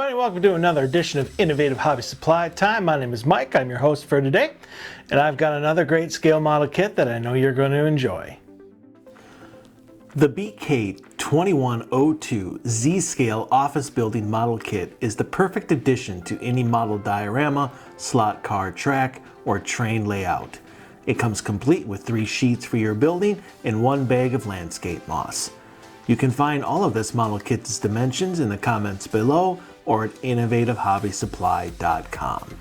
everybody, welcome to another edition of Innovative Hobby Supply Time. My name is Mike, I'm your host for today, and I've got another great scale model kit that I know you're going to enjoy. The BK2102 Z-Scale Office Building Model Kit is the perfect addition to any model diorama, slot car track, or train layout. It comes complete with 3 sheets for your building and 1 bag of landscape moss. You can find all of this model kit's dimensions in the comments below or at innovativehobbysupply.com.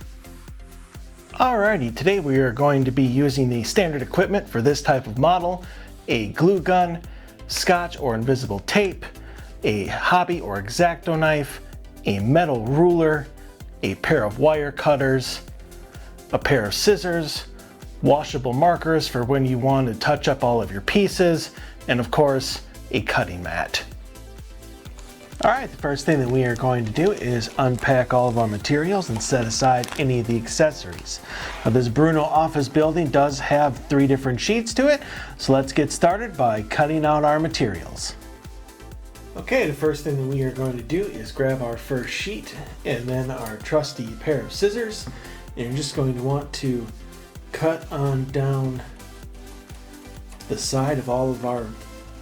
Alrighty, today we are going to be using the standard equipment for this type of model: a glue gun, scotch or invisible tape, a hobby or X-Acto knife, a metal ruler, a pair of wire cutters, a pair of scissors, washable markers for when you want to touch up all of your pieces, and of course, a cutting mat. Alright, the first thing that we are going to do is unpack all of our materials and set aside any of the accessories. Now, this Bruno office building does have 3 different sheets to it, so let's get started by cutting out our materials. Okay, the first thing that we are going to do is grab our first sheet and then our trusty pair of scissors, and you're just going to want to cut on down the side of all of our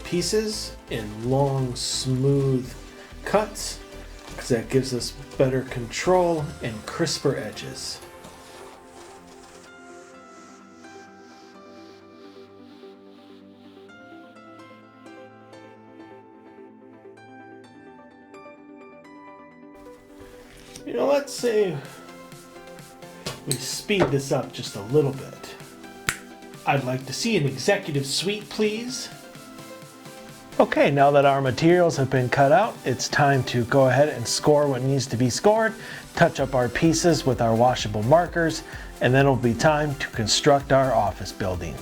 pieces in long, smooth cuts, because that gives us better control and crisper edges. You know, let's say we speed this up just a little bit. I'd like to see an executive suite, please. Okay, now that our materials have been cut out, it's time to go ahead and score what needs to be scored, touch up our pieces with our washable markers, and then it'll be time to construct our office building.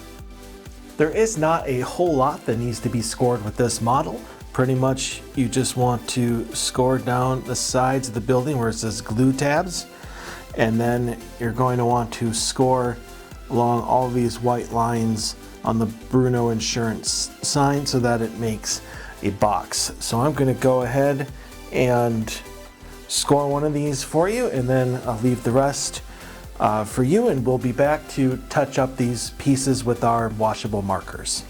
There is not a whole lot that needs to be scored with this model. Pretty much you just want to score down the sides of the building where it says glue tabs, and then you're going to want to score along all of these white lines on the Bruno insurance sign so that it makes a box. So I'm going to go ahead and score one of these for you, and then I'll leave the rest for you, and we'll be back to touch up these pieces with our washable markers.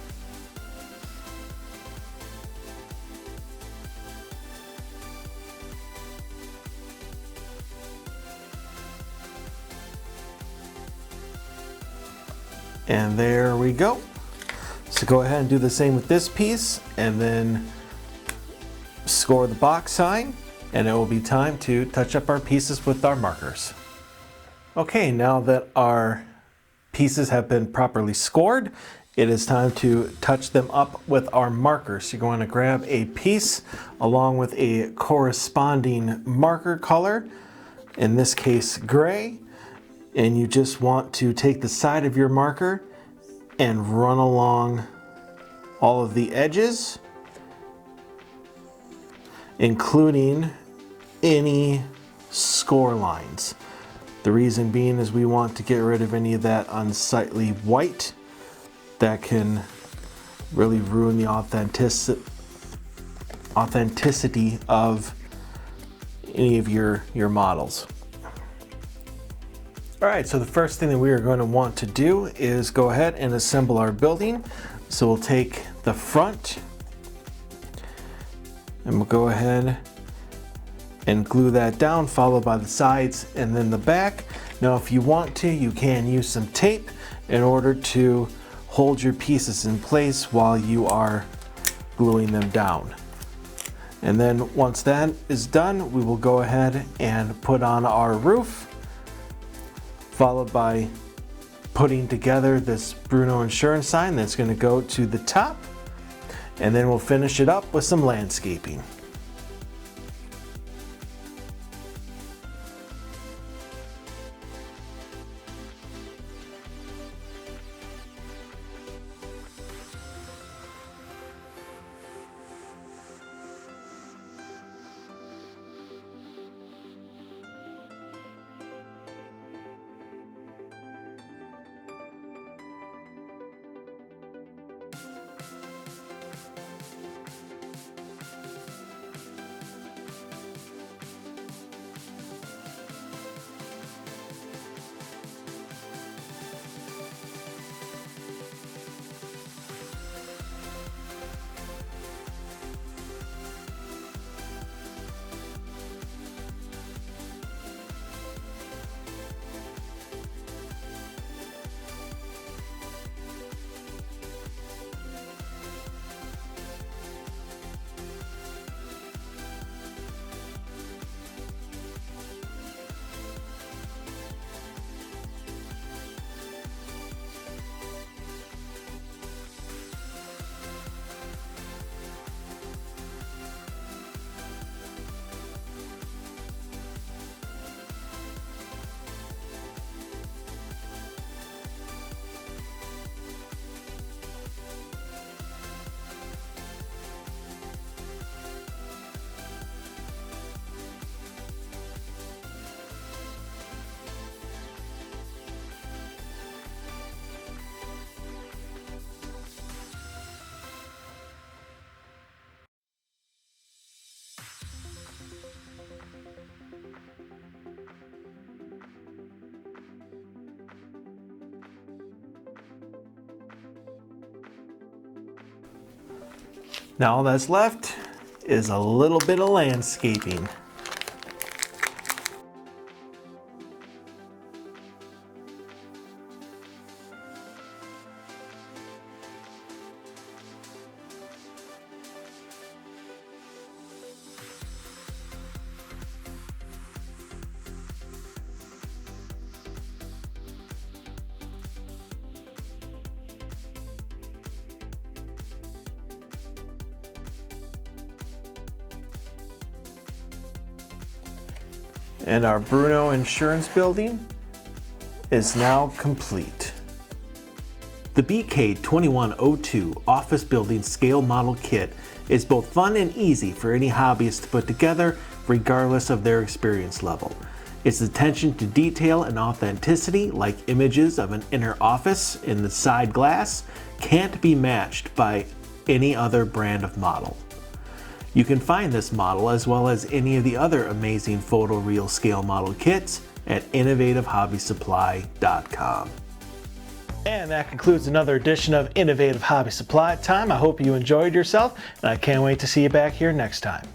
And there we go. So go ahead and do the same with this piece, and then score the box sign, and it will be time to touch up our pieces with our markers. Okay, now that our pieces have been properly scored, it is time to touch them up with our markers. You're going to grab a piece along with a corresponding marker color, in this case gray, and you just want to take the side of your marker and run along all of the edges, including any score lines. The reason being is we want to get rid of any of that unsightly white that can really ruin the authenticity of any of your models. Alright, so the first thing that we are going to want to do is go ahead and assemble our building. So we'll take the front and we'll go ahead and glue that down, followed by the sides and then the back. Now if you want to, you can use some tape in order to hold your pieces in place while you are gluing them down. And then once that is done, we will go ahead and put on our roof, followed by putting together this Bruno insurance sign that's going to go to the top, and then we'll finish it up with some landscaping. Now all that's left is a little bit of landscaping. And our Bruno Insurance Building is now complete. The BK2102 Office Building Scale Model Kit is both fun and easy for any hobbyist to put together, regardless of their experience level. Its attention to detail and authenticity, like images of an inner office in the side glass, can't be matched by any other brand of model. You can find this model as well as any of the other amazing photoreal scale model kits at innovativehobbysupply.com. And that concludes another edition of Innovative Hobby Supply Time. I hope you enjoyed yourself, and I can't wait to see you back here next time.